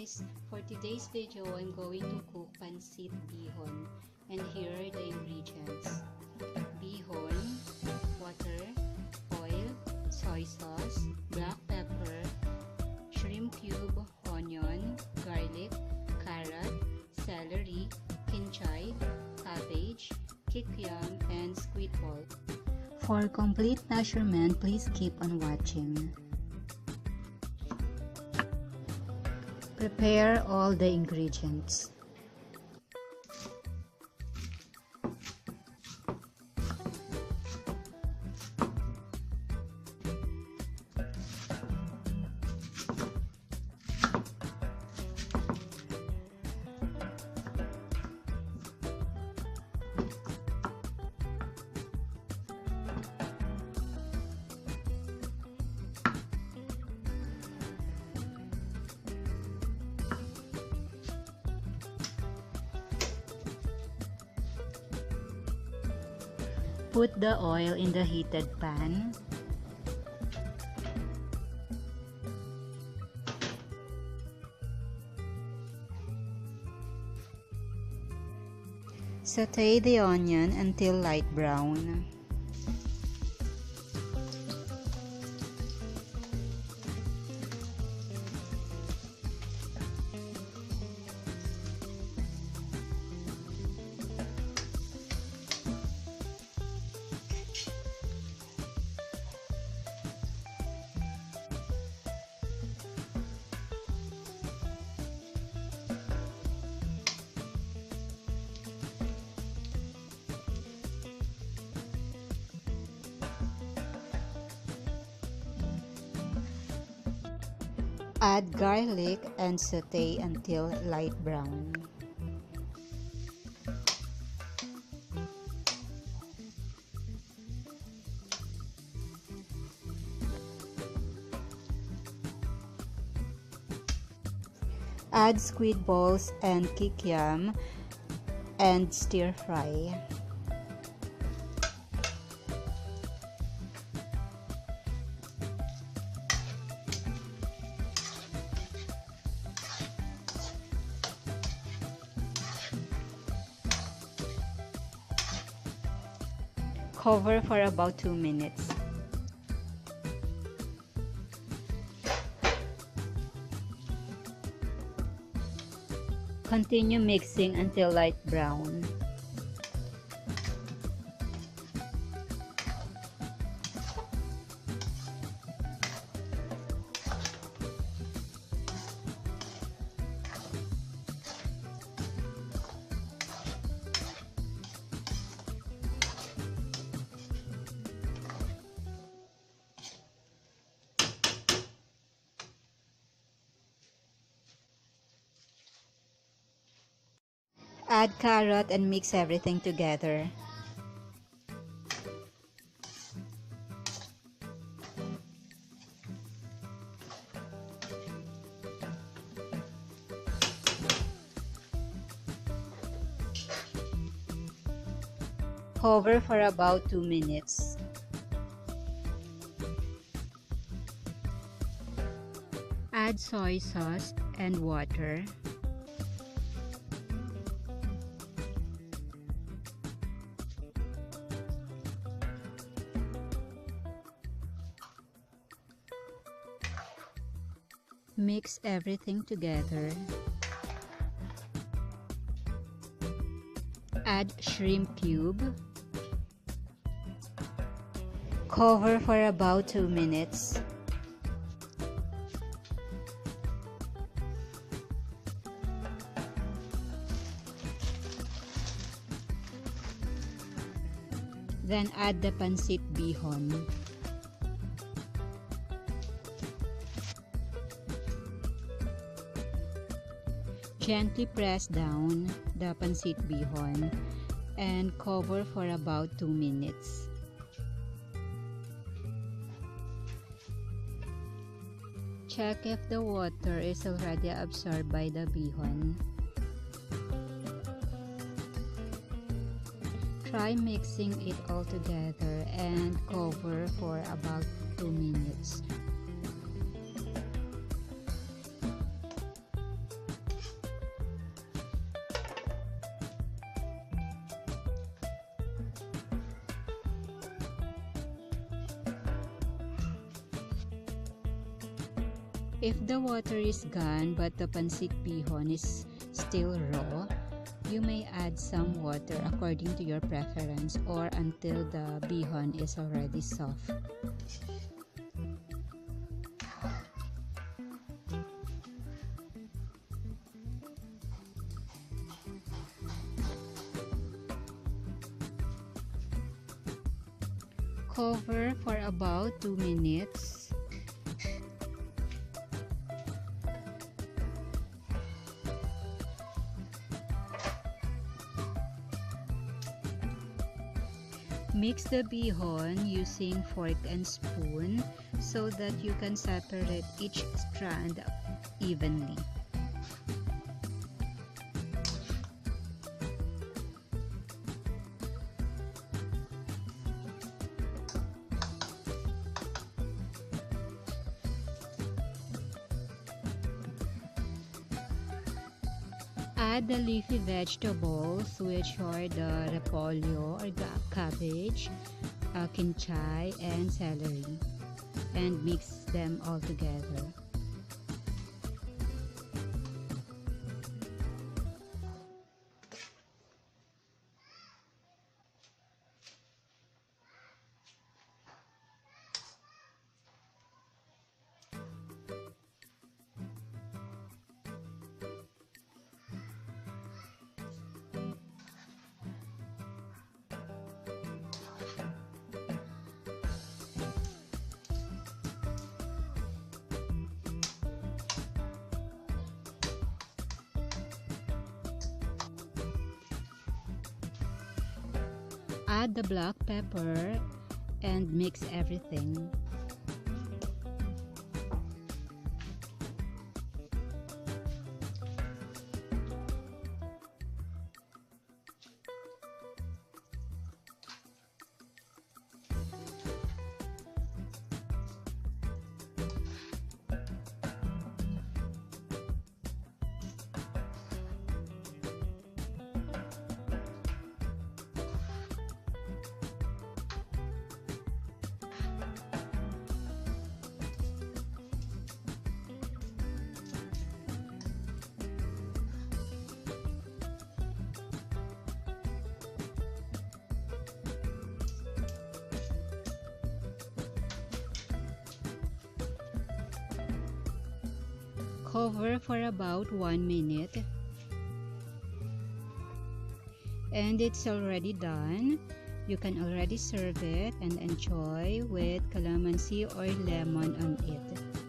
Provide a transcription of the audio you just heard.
guys, for today's video I'm going to cook Pancit Bihon, and here are the ingredients: bihon, water, oil, soy sauce, black pepper, shrimp cube, onion, garlic, carrot, celery, kinchay, cabbage, kikiam, and squid ball. For complete measurement, please keep on watching. Prepare all the ingredients. Put the oil in the heated pan. Saute the onion until light brown. Add garlic and saute until light brown. Add squid balls and kikiam and stir fry. Cover for about 2 minutes. Continue mixing until light brown. Add carrot and mix everything together. Cover for about 2 minutes. Add soy sauce and water. Mix everything together. Add shrimp cube. Cover for about 2 minutes. Then add the Pancit Bihon. Gently press down the Pancit Bihon and cover for about 2 minutes. Check if the water is already absorbed by the bihon. Try mixing it all together and cover for about 2 minutes. If the water is gone but the pancit bihon is still raw, you may add some water according to your preference or until the bihon is already soft. Cover for about 2 minutes. Mix the bihon using fork and spoon so that you can separate each strand evenly. Add the leafy vegetables, which are the repolyo or cabbage, kinchay, and celery, and mix them all together. Add the black pepper and mix everything. Cover for about 1 minute. And it's already done. You can already serve it and enjoy with calamansi or lemon on it.